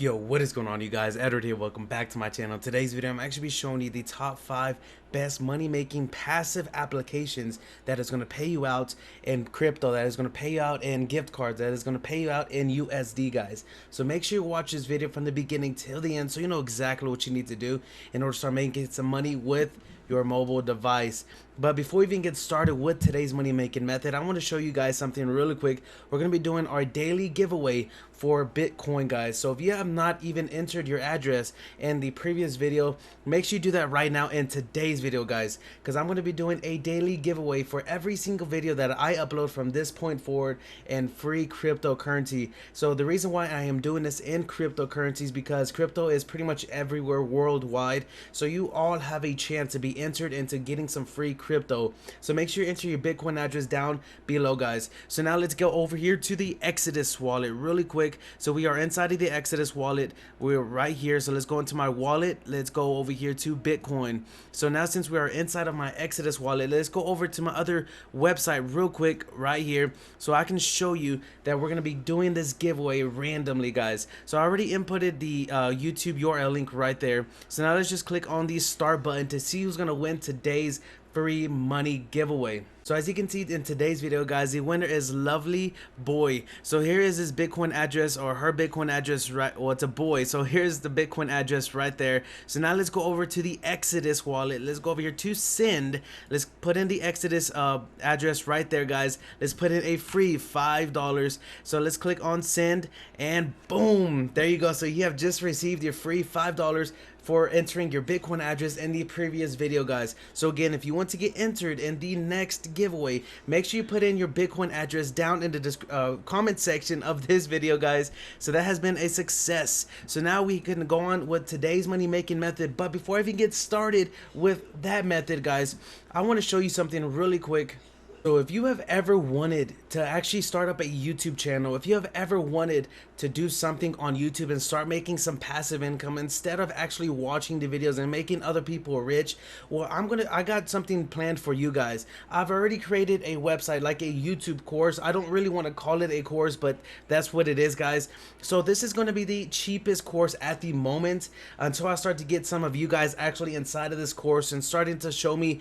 Yo, what is going on, you guys? Edward here. Welcome back to my channel. Today's video, I'm actually be showing you the top 5 best money-making passive applications that is going to pay you out in crypto, that is going to pay you out in gift cards, that is going to pay you out in USD, guys. So make sure you watch this video from the beginning till the end so you know exactly what you need to do in order to start making some money with your mobile device. But before we even get started with today's money making method, I want to show you guys something really quick. We're going to be doing our daily giveaway for Bitcoin, guys. So if you have not even entered your address in the previous video, make sure you do that right now in today's video, guys, because I'm going to be doing a daily giveaway for every single video that I upload from this point forward in free cryptocurrency. So the reason why I am doing this in cryptocurrencies because crypto is pretty much everywhere worldwide, so you all have a chance to be entered into getting some free crypto. So make sure you enter your Bitcoin address down below, guys. So now let's go over here to the Exodus wallet really quick. So we are inside of the Exodus wallet. We're right here. So let's go into my wallet. Let's go over here to Bitcoin. So now since we are inside of my Exodus wallet, let's go over to my other website real quick right here so I can show you that we're going to be doing this giveaway randomly, guys. So I already inputted the YouTube URL link right there. So now let's just click on the start button to see who's going to win today's free money giveaway. So as you can see in today's video, guys, the winner is Lovely Boy. So here is his Bitcoin address, or her Bitcoin address, right? Well, it's a boy, so here's the Bitcoin address right there. So now let's go over to the Exodus wallet. Let's go over here to send. Let's put in the Exodus address right there, guys. Let's put in a free $5. So let's click on send, and boom, there you go. So you have just received your free $5 for entering your Bitcoin address in the previous video, guys. So again, if you want to get entered in the next giveaway, make sure you put in your Bitcoin address down in the comment section of this video, guys. So that has been a success. So now we can go on with today's money making method. But before I even get started with that method, guys, I want to show you something really quick. So if you have ever wanted to actually start up a YouTube channel, if you have ever wanted to do something on YouTube and start making some passive income instead of actually watching the videos and making other people rich, well, I got something planned for you guys. I've already created a website, like a YouTube course. I don't really want to call it a course, but that's what it is, guys. So this is going to be the cheapest course at the moment until I start to get some of you guys actually inside of this course and starting to show me,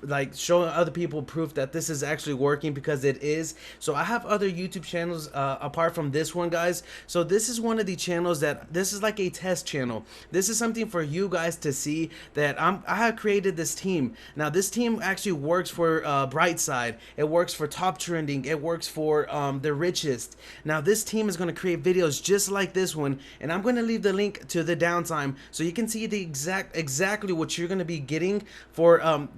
like showing other people proof that this is actually working, because it is. So I have other YouTube channels apart from this one, guys. So this is one of the channels that this is like a test channel. This is something for you guys to see that I have created this team. Now this team actually works for Brightside. It works for Top Trending. It works for The Richest. Now this team is going to create videos just like this one, and I'm going to leave the link to the downtime so you can see the exactly what you're going to be getting for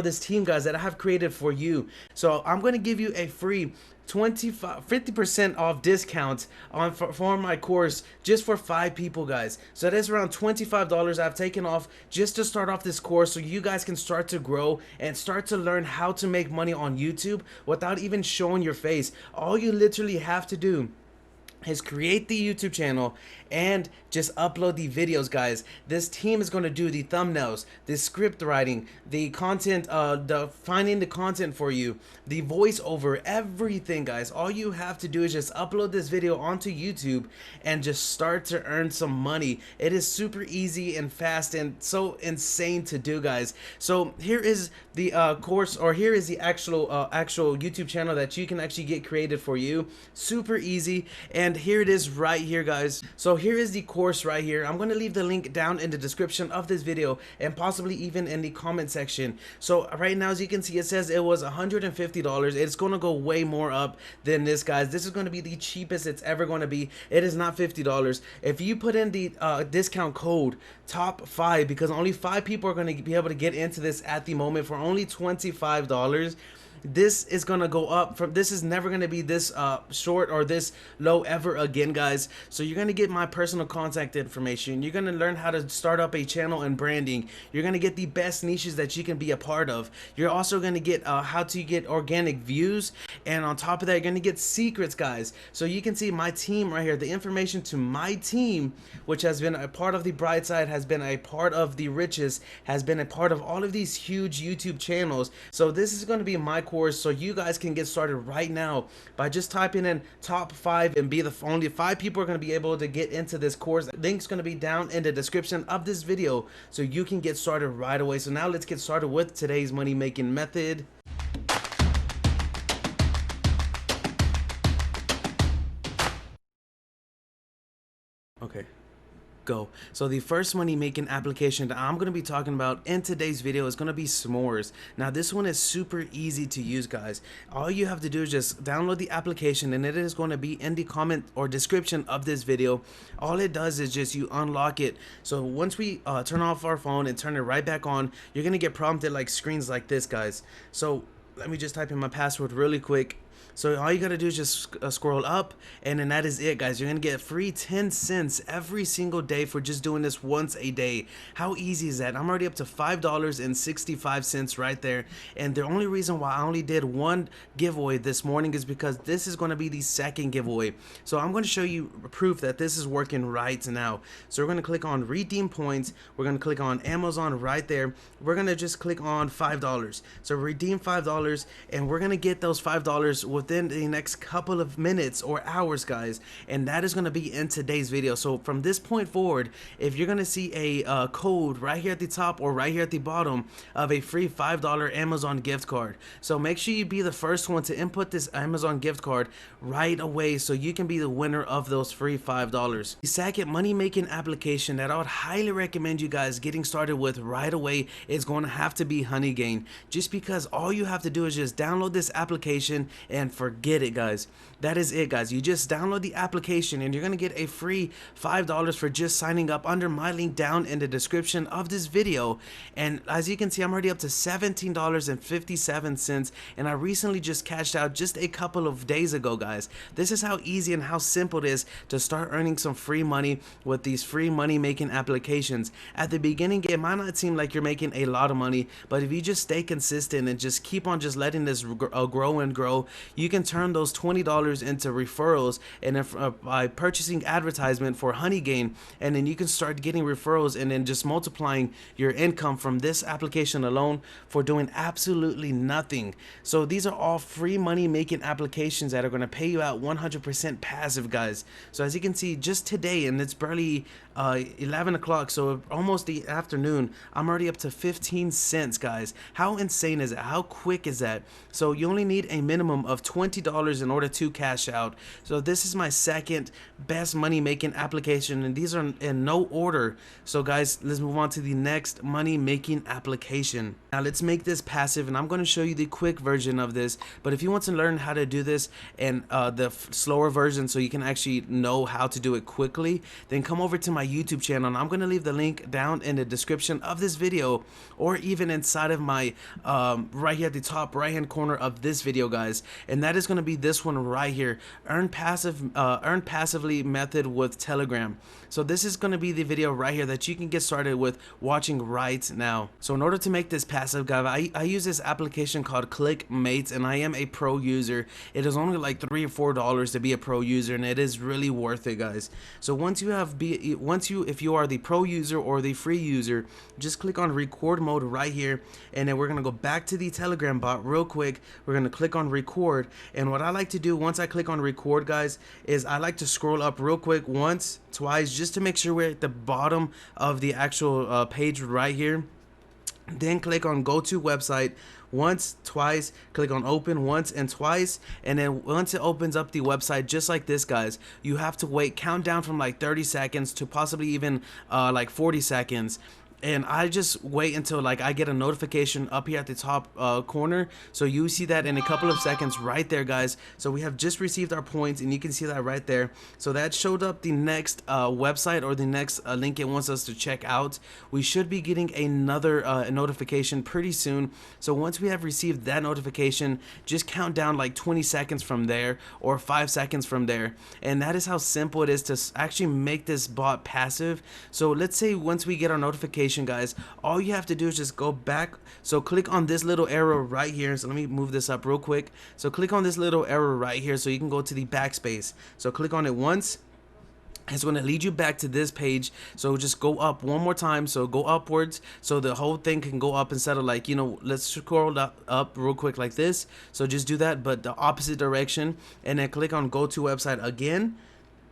this team, guys, that I have created for you. So I'm going to give you a free 50% off discount on for my course just for 5 people, guys. So that is around $25 I've taken off just to start off this course, so you guys can start to grow and start to learn how to make money on YouTube without even showing your face. All you literally have to do is create the YouTube channel and just upload the videos, guys. This team is going to do the thumbnails, the script writing, the content, the finding the content for you, the voiceover, everything, guys. All you have to do is just upload this video onto YouTube and just start to earn some money. It is super easy and fast and so insane to do, guys. So here is the course, or here is the actual YouTube channel that you can actually get created for you. Super easy, and here it is right here, guys. So here is the course right here. I'm going to leave the link down in the description of this video and possibly even in the comment section. So right now, as you can see, it says it was $150. It's going to go way more up than this, guys. This is going to be the cheapest it's ever going to be. It is not $50. If you put in the discount code top5, because only 5 people are going to be able to get into this at the moment for only $25, this is gonna go up from, this is never gonna be this short or this low ever again, guys. So you're gonna get my personal contact information. You're gonna learn how to start up a channel and branding. You're gonna get the best niches that you can be a part of. You're also gonna get how to get organic views, and on top of that, you're gonna get secrets, guys. So you can see my team right here, the information to my team, which has been a part of the Brightside, has been a part of The Richest, has been a part of all of these huge YouTube channels. So this is gonna be my course course so you guys can get started right now by just typing in top 5 and be the only 5 people are going to be able to get into this course. Link's going to be down in the description of this video so you can get started right away. So now let's get started with today's money making method. Okay, go. So the first money making application that I'm going to be talking about in today's video is going to be Smores. Now this one is super easy to use, guys. All you have to do is just download the application, and it is going to be in the comment or description of this video. All it does is just you unlock it. So once we turn off our phone and turn it right back on, you're going to get prompted like screens like this, guys. So let me just type in my password really quick. So all you gotta do is just scroll up, and then that is it, guys. You're gonna get free 10 cents every single day for just doing this once a day. How easy is that? I'm already up to $5.65 right there, and the only reason why I only did one giveaway this morning is because this is gonna be the second giveaway. So I'm gonna show you proof that this is working right now. So we're gonna click on redeem points. We're gonna click on Amazon right there. We're gonna just click on $5. So redeem $5, and we're gonna get those $5 within the next couple of minutes or hours, guys, and that is going to be in today's video. So from this point forward, if you're going to see a code right here at the top or right here at the bottom of a free $5 Amazon gift card, so make sure you be the first one to input this Amazon gift card right away so you can be the winner of those free $5. The second money making application that I would highly recommend you guys getting started with right away is going to have to be Honeygain, just because all you have to do is just download this application and forget it, guys. That is it, guys. You just download the application and you're gonna get a free $5 for just signing up under my link down in the description of this video. And as you can see, I'm already up to $17.57, and I recently just cashed out just a couple of days ago, guys. This is how easy and how simple it is to start earning some free money with these free money making applications. At the beginning, it might not seem like you're making a lot of money, but if you just stay consistent and just keep on just letting this grow and grow, you can turn those $20 into referrals, and if, by purchasing advertisement for Honeygain, and then you can start getting referrals and then just multiplying your income from this application alone for doing absolutely nothing. So these are all free money making applications that are going to pay you out 100% passive, guys. So as you can see, just today, and it's barely 11 o'clock, so almost the afternoon, I'm already up to 15 cents, guys. How insane is it? How quick is that? So you only need a minimum of $20 in order to cash out. So this is my second best money making application, and these are in no order. So guys, let's move on to the next money making application. Now let's make this passive, and I'm going to show you the quick version of this, but if you want to learn how to do this and the slower version so you can actually know how to do it quickly, then come over to my YouTube channel, and I'm going to leave the link down in the description of this video, or even inside of my right here at the top right hand corner of this video, guys, and that is going to be this one right here, earn passively method with Telegram. So this is going to be the video right here that you can get started with watching right now. So in order to make this passive, guys, I use this application called ClickMates, and I am a pro user. It is only like $3 or $4 to be a pro user, and it is really worth it, guys. So if you are the pro user or the free user, just click on record mode right here, and then we're gonna go back to the Telegram bot real quick. We're gonna click on record, and what I like to do once I click on record, guys, is I like to scroll up real quick once, twice, just to make sure we're at the bottom of the actual page right here. Then click on go to website once, twice, click on open once and twice, and then once it opens up the website just like this, guys, you have to wait, count down from like 30 seconds to possibly even like 40 seconds. And I just wait until like I get a notification up here at the top corner. So you see that in a couple of seconds right there, guys. So we have just received our points, and you can see that right there. So that showed up the next website or the next link it wants us to check out. We should be getting another notification pretty soon. So once we have received that notification, just count down like 20 seconds from there or 5 seconds from there. And that is how simple it is to actually make this bot passive. So let's say once we get our notification, guys, all you have to do is just go back. So click on this little arrow right here. So let me move this up real quick. So click on this little arrow right here so you can go to the backspace. So click on it once, It's going to lead you back to this page. So just go up one more time. So go upwards so the whole thing can go up instead of like, let's scroll up real quick like this. So just do that, but the opposite direction, and then click on go to website again.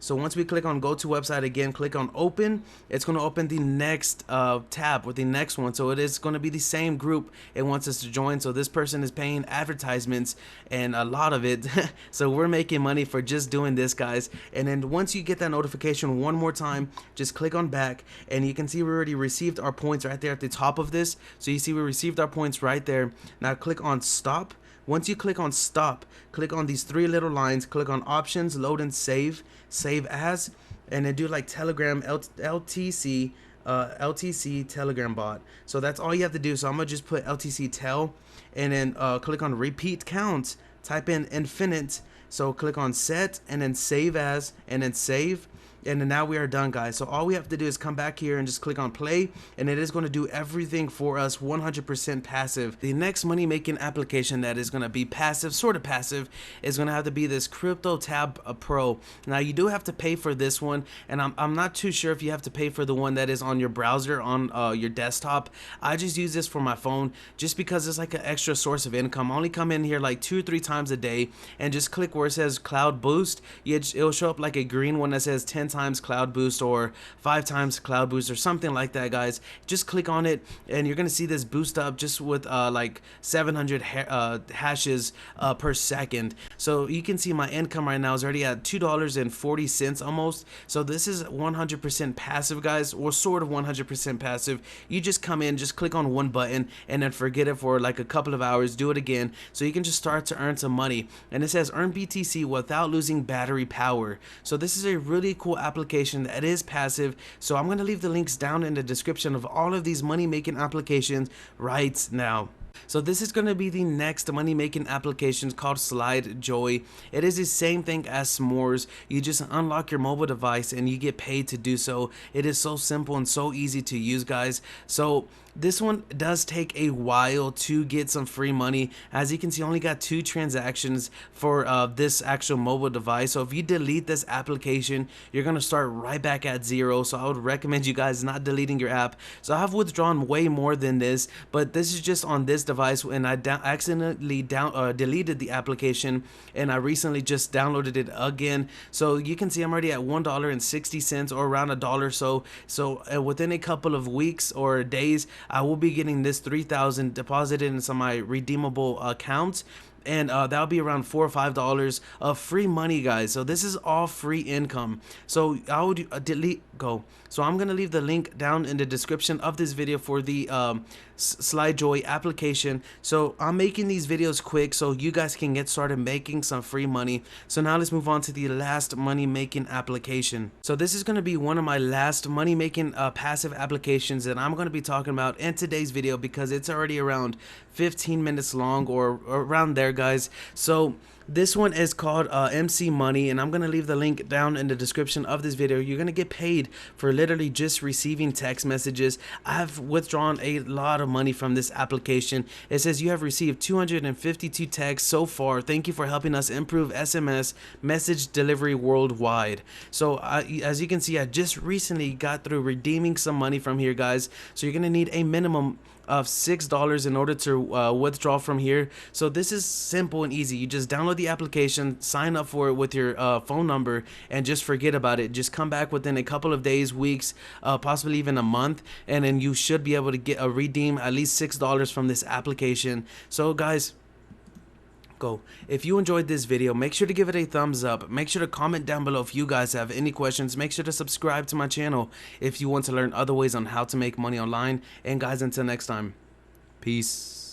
So once we click on go to website again, click on open, it's going to open the next tab with the next one. So it is going to be the same group it wants us to join. So this person is paying advertisements and a lot of it. So we're making money for just doing this, guys. And then once you get that notification one more time, just click on back, and you can see we already received our points right there at the top of this. So you see we received our points right there. Now click on stop. Once you click on stop, click on these three little lines, click on options, load and save as, and then do like Telegram LTC Telegram bot. So that's all you have to do. So I'm gonna just put LTC tel, and then click on repeat count, type in infinite, so click on set and then save as, and then save. And then now we are done, guys. So all we have to do is come back here and just click on play, and it is going to do everything for us 100% passive. The next money making application that is going to be passive, sort of passive, is going to have to be this Crypto Tab Pro. Now you do have to pay for this one, and I'm not too sure if you have to pay for the one that is on your browser on your desktop. I just use this for my phone just because it's like an extra source of income. I only come in here like 2 or 3 times a day and just click where it says Cloud Boost. It'll show up like a green one that says 10 times Cloud Boost or 5 times Cloud Boost or something like that, guys. Just click on it and you're gonna see this boost up just with like 700 hashes per second. So you can see my income right now is already at $2.40 almost. So this is 100% passive, guys, or sort of 100% passive. You just come in, just click on one button, and then forget it for like a couple of hours, do it again, so you can just start to earn some money. And it says earn BTC without losing battery power. So this is a really cool application that is passive. So I'm going to leave the links down in the description of all of these money making applications right now. So this is going to be the next money making application called Slide Joy. It is the same thing as Smores. You just unlock your mobile device and you get paid to do so. It is so simple and so easy to use, guys. So this one does take a while to get some free money. As you can see, only got 2 transactions for this actual mobile device. So if you delete this application, you're gonna start right back at 0. So I would recommend you guys not deleting your app. So I have withdrawn way more than this, but this is just on this device, and I accidentally deleted the application, and I recently just downloaded it again. So you can see I'm already at $1.60 or around $1. So within a couple of weeks or days, I will be getting this 3,000 deposited into some of my redeemable accounts, and that'll be around $4 or $5 of free money, guys. So this is all free income. So I would go. So I'm gonna leave the link down in the description of this video for the Slide Joy application. So I'm making these videos quick so you guys can get started making some free money. So now let's move on to the last money making application. So this is gonna be one of my last money making passive applications that I'm gonna be talking about in today's video, because it's already around 15 minutes long or around there, guys. So this one is called MC Money, and I'm gonna leave the link down in the description of this video. You're gonna get paid for literally just receiving text messages. I've withdrawn a lot of money from this application. It says you have received 252 texts so far. Thank you for helping us improve SMS message delivery worldwide. So as you can see, I just recently got through redeeming some money from here, guys. So you're gonna need a minimum of $6 in order to withdraw from here. So this is simple and easy. You just download the application, sign up for it with your phone number, and just forget about it. Just come back within a couple of days, weeks, possibly even a month, and then you should be able to get redeem at least $6 from this application. So guys, go. If you enjoyed this video, make sure to give it a thumbs up. Make sure to comment down below if you guys have any questions. Make sure to subscribe to my channel if you want to learn other ways on how to make money online. And guys, until next time, peace.